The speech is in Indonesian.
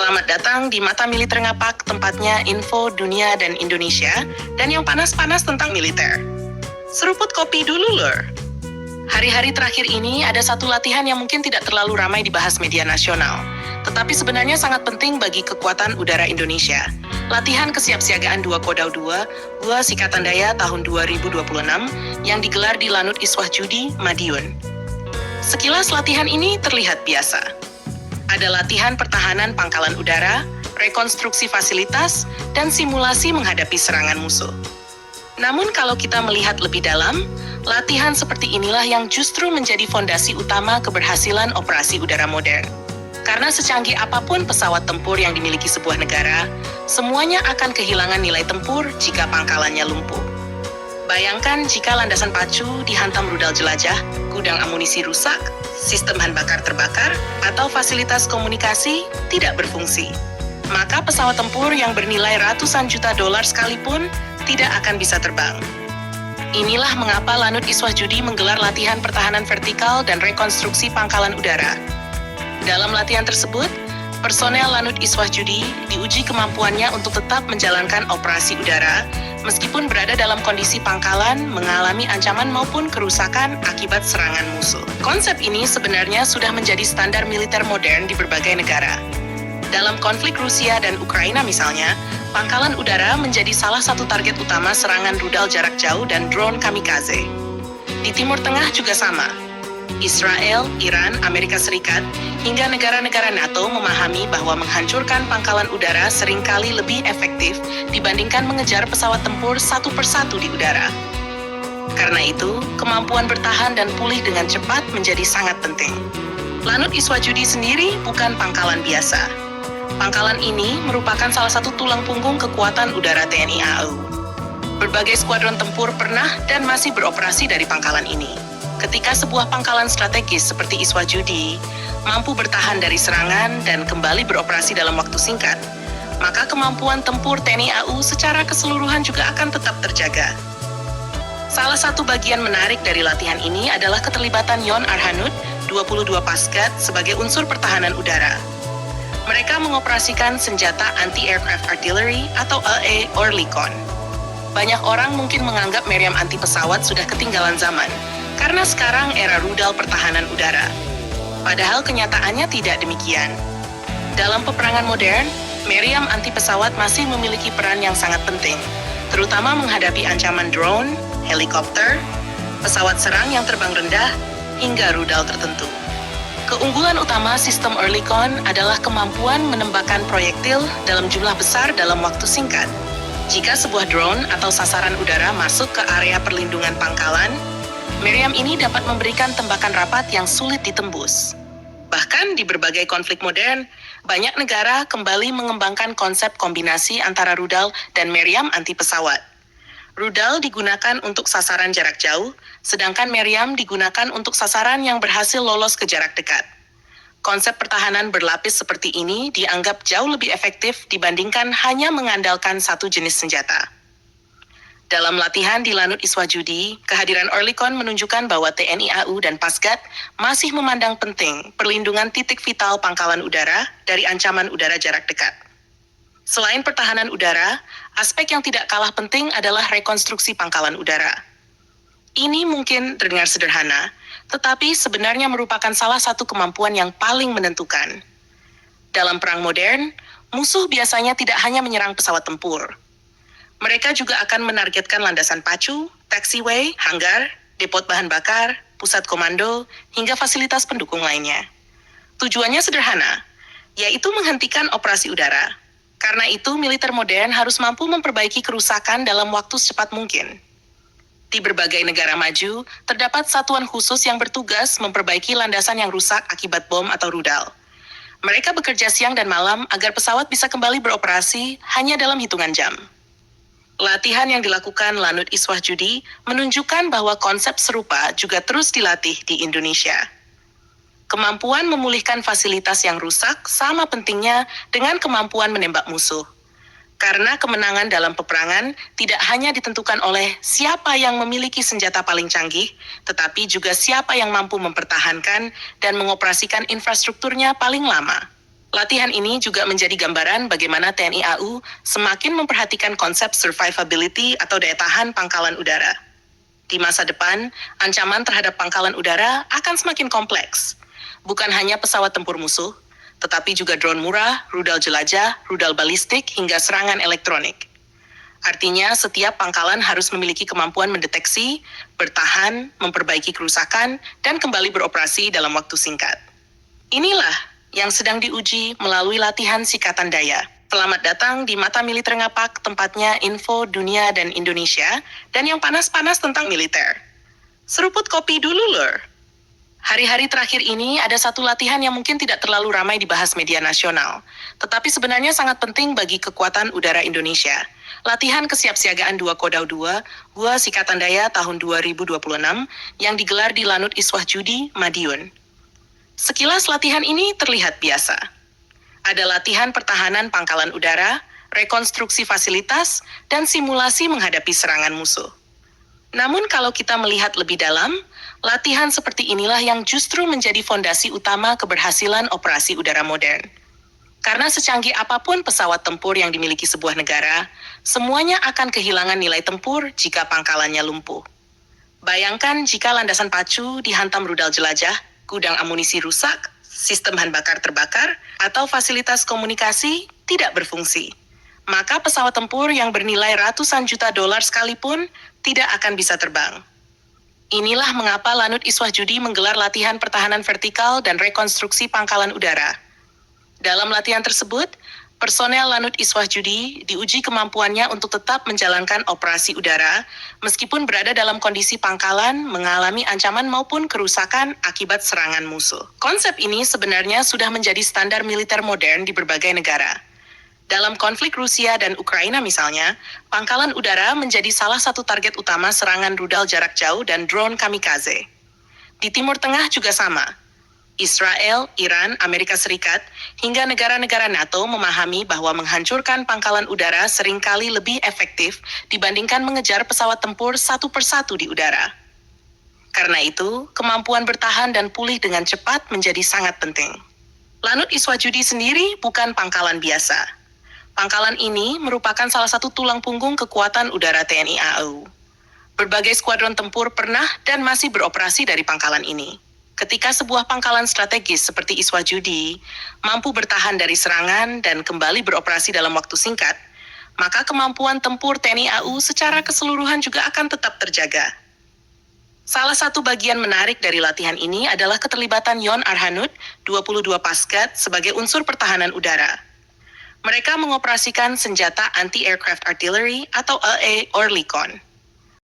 Selamat datang di Mata Militer Ngapak, tempatnya info dunia dan Indonesia, dan yang panas-panas tentang militer. Seruput kopi dulu, lur. Hari-hari terakhir ini ada satu latihan yang mungkin tidak terlalu ramai dibahas media nasional, tetapi sebenarnya sangat penting bagi kekuatan udara Indonesia. Latihan Kesiapsiagaan 2 Kodau 2, Gua Sikatan Daya tahun 2026, yang digelar di Lanut Iswah Judi, Madiun. Sekilas latihan ini terlihat biasa. Ada latihan pertahanan pangkalan udara, rekonstruksi fasilitas, dan simulasi menghadapi serangan musuh. Namun kalau kita melihat lebih dalam, latihan seperti inilah yang justru menjadi fondasi utama keberhasilan operasi udara modern. Karena secanggih apapun pesawat tempur yang dimiliki sebuah negara, semuanya akan kehilangan nilai tempur jika pangkalannya lumpuh. Bayangkan jika landasan pacu dihantam rudal jelajah, gudang amunisi rusak, sistem bahan bakar terbakar, atau fasilitas komunikasi tidak berfungsi. Maka pesawat tempur yang bernilai ratusan juta dolar sekalipun tidak akan bisa terbang. Inilah mengapa Lanut Iswah Judi menggelar latihan pertahanan vertikal dan rekonstruksi pangkalan udara. Dalam latihan tersebut, personel Lanut Iswah Judi diuji kemampuannya untuk tetap menjalankan operasi udara meskipun berada dalam kondisi pangkalan mengalami ancaman maupun kerusakan akibat serangan musuh. Konsep ini sebenarnya sudah menjadi standar militer modern di berbagai negara. Dalam konflik Rusia dan Ukraina misalnya, pangkalan udara menjadi salah satu target utama serangan rudal jarak jauh dan drone kamikaze. Di Timur Tengah juga sama. Israel, Iran, Amerika Serikat, hingga negara-negara NATO memahami bahwa menghancurkan pangkalan udara seringkali lebih efektif dibandingkan mengejar pesawat tempur satu persatu di udara. Karena itu, kemampuan bertahan dan pulih dengan cepat menjadi sangat penting. Lanut Iswah Judi sendiri bukan pangkalan biasa. Pangkalan ini merupakan salah satu tulang punggung kekuatan udara TNI AU. Berbagai skuadron tempur pernah dan masih beroperasi dari pangkalan ini. Ketika sebuah pangkalan strategis seperti Iswah Judi mampu bertahan dari serangan dan kembali beroperasi dalam waktu singkat, maka kemampuan tempur TNI AU secara keseluruhan juga akan tetap terjaga. Salah satu bagian menarik dari latihan ini adalah keterlibatan Yon Arhanud, 22 Pasgat, sebagai unsur pertahanan udara. Mereka mengoperasikan senjata anti-aircraft artillery atau AE Oerlikon. Banyak orang mungkin menganggap meriam anti pesawat sudah ketinggalan zaman, karena sekarang era rudal pertahanan udara. Padahal kenyataannya tidak demikian. Dalam peperangan modern, meriam anti pesawat masih memiliki peran yang sangat penting, terutama menghadapi ancaman drone, helikopter, pesawat serang yang terbang rendah, hingga rudal tertentu. Keunggulan utama sistem Oerlikon adalah kemampuan menembakkan proyektil dalam jumlah besar dalam waktu singkat. Jika sebuah drone atau sasaran udara masuk ke area perlindungan pangkalan, meriam ini dapat memberikan tembakan rapat yang sulit ditembus. Bahkan di berbagai konflik modern, banyak negara kembali mengembangkan konsep kombinasi antara rudal dan meriam anti pesawat. Rudal digunakan untuk sasaran jarak jauh, sedangkan meriam digunakan untuk sasaran yang berhasil lolos ke jarak dekat. Konsep pertahanan berlapis seperti ini dianggap jauh lebih efektif dibandingkan hanya mengandalkan satu jenis senjata. Dalam latihan di Lanut Iswah Judi, kehadiran Oerlikon menunjukkan bahwa TNI AU dan Pasgat masih memandang penting perlindungan titik vital pangkalan udara dari ancaman udara jarak dekat. Selain pertahanan udara, aspek yang tidak kalah penting adalah rekonstruksi pangkalan udara. Ini mungkin terdengar sederhana, tetapi sebenarnya merupakan salah satu kemampuan yang paling menentukan. Dalam perang modern, musuh biasanya tidak hanya menyerang pesawat tempur. Mereka juga akan menargetkan landasan pacu, taxiway, hanggar, depot bahan bakar, pusat komando, hingga fasilitas pendukung lainnya. Tujuannya sederhana, yaitu menghentikan operasi udara. Karena itu, militer modern harus mampu memperbaiki kerusakan dalam waktu secepat mungkin. Di berbagai negara maju, terdapat satuan khusus yang bertugas memperbaiki landasan yang rusak akibat bom atau rudal. Mereka bekerja siang dan malam agar pesawat bisa kembali beroperasi hanya dalam hitungan jam. Latihan yang dilakukan Lanut Iswah Judi menunjukkan bahwa konsep serupa juga terus dilatih di Indonesia. Kemampuan memulihkan fasilitas yang rusak sama pentingnya dengan kemampuan menembak musuh. Karena kemenangan dalam peperangan tidak hanya ditentukan oleh siapa yang memiliki senjata paling canggih, tetapi juga siapa yang mampu mempertahankan dan mengoperasikan infrastrukturnya paling lama. Latihan ini juga menjadi gambaran bagaimana TNI AU semakin memperhatikan konsep survivability atau daya tahan pangkalan udara. Di masa depan, ancaman terhadap pangkalan udara akan semakin kompleks. Bukan hanya pesawat tempur musuh, tetapi juga drone murah, rudal jelajah, rudal balistik, hingga serangan elektronik. Artinya, setiap pangkalan harus memiliki kemampuan mendeteksi, bertahan, memperbaiki kerusakan, dan kembali beroperasi dalam waktu singkat. Inilah yang sedang diuji melalui latihan sikatan daya. Selamat datang di Mata Militer Ngapak, tempatnya info dunia dan Indonesia, dan yang panas-panas tentang militer. Seruput kopi dulu, lur. Hari-hari terakhir ini ada satu latihan yang mungkin tidak terlalu ramai dibahas media nasional, tetapi sebenarnya sangat penting bagi kekuatan udara Indonesia. Latihan Kesiapsiagaan 2 Kodau 2, Gua Sikatan Daya tahun 2026, yang digelar di Lanut Iswah Judi, Madiun. Sekilas latihan ini terlihat biasa. Ada latihan pertahanan pangkalan udara, rekonstruksi fasilitas, dan simulasi menghadapi serangan musuh. Namun kalau kita melihat lebih dalam, latihan seperti inilah yang justru menjadi fondasi utama keberhasilan operasi udara modern. Karena secanggih apapun pesawat tempur yang dimiliki sebuah negara, semuanya akan kehilangan nilai tempur jika pangkalannya lumpuh. Bayangkan jika landasan pacu dihantam rudal jelajah, gudang amunisi rusak, sistem bahan bakar terbakar, atau fasilitas komunikasi tidak berfungsi. Maka pesawat tempur yang bernilai ratusan juta dolar sekalipun tidak akan bisa terbang. Inilah mengapa Lanut Iswah Judi menggelar latihan pertahanan vertikal dan rekonstruksi pangkalan udara. Dalam latihan tersebut, personel Lanut Iswah Judi diuji kemampuannya untuk tetap menjalankan operasi udara meskipun berada dalam kondisi pangkalan mengalami ancaman maupun kerusakan akibat serangan musuh. Konsep ini sebenarnya sudah menjadi standar militer modern di berbagai negara. Dalam konflik Rusia dan Ukraina misalnya, pangkalan udara menjadi salah satu target utama serangan rudal jarak jauh dan drone kamikaze. Di Timur Tengah juga sama. Israel, Iran, Amerika Serikat, hingga negara-negara NATO memahami bahwa menghancurkan pangkalan udara seringkali lebih efektif dibandingkan mengejar pesawat tempur satu persatu di udara. Karena itu, kemampuan bertahan dan pulih dengan cepat menjadi sangat penting. Lanut Iswah Judi sendiri bukan pangkalan biasa. Pangkalan ini merupakan salah satu tulang punggung kekuatan udara TNI AU. Berbagai skuadron tempur pernah dan masih beroperasi dari pangkalan ini. Ketika sebuah pangkalan strategis seperti Iswah Judi mampu bertahan dari serangan dan kembali beroperasi dalam waktu singkat, maka kemampuan tempur TNI AU secara keseluruhan juga akan tetap terjaga. Salah satu bagian menarik dari latihan ini adalah keterlibatan Yon Arhanud, 22 Paskat, sebagai unsur pertahanan udara. Mereka mengoperasikan senjata anti-aircraft artillery atau AA Oerlikon.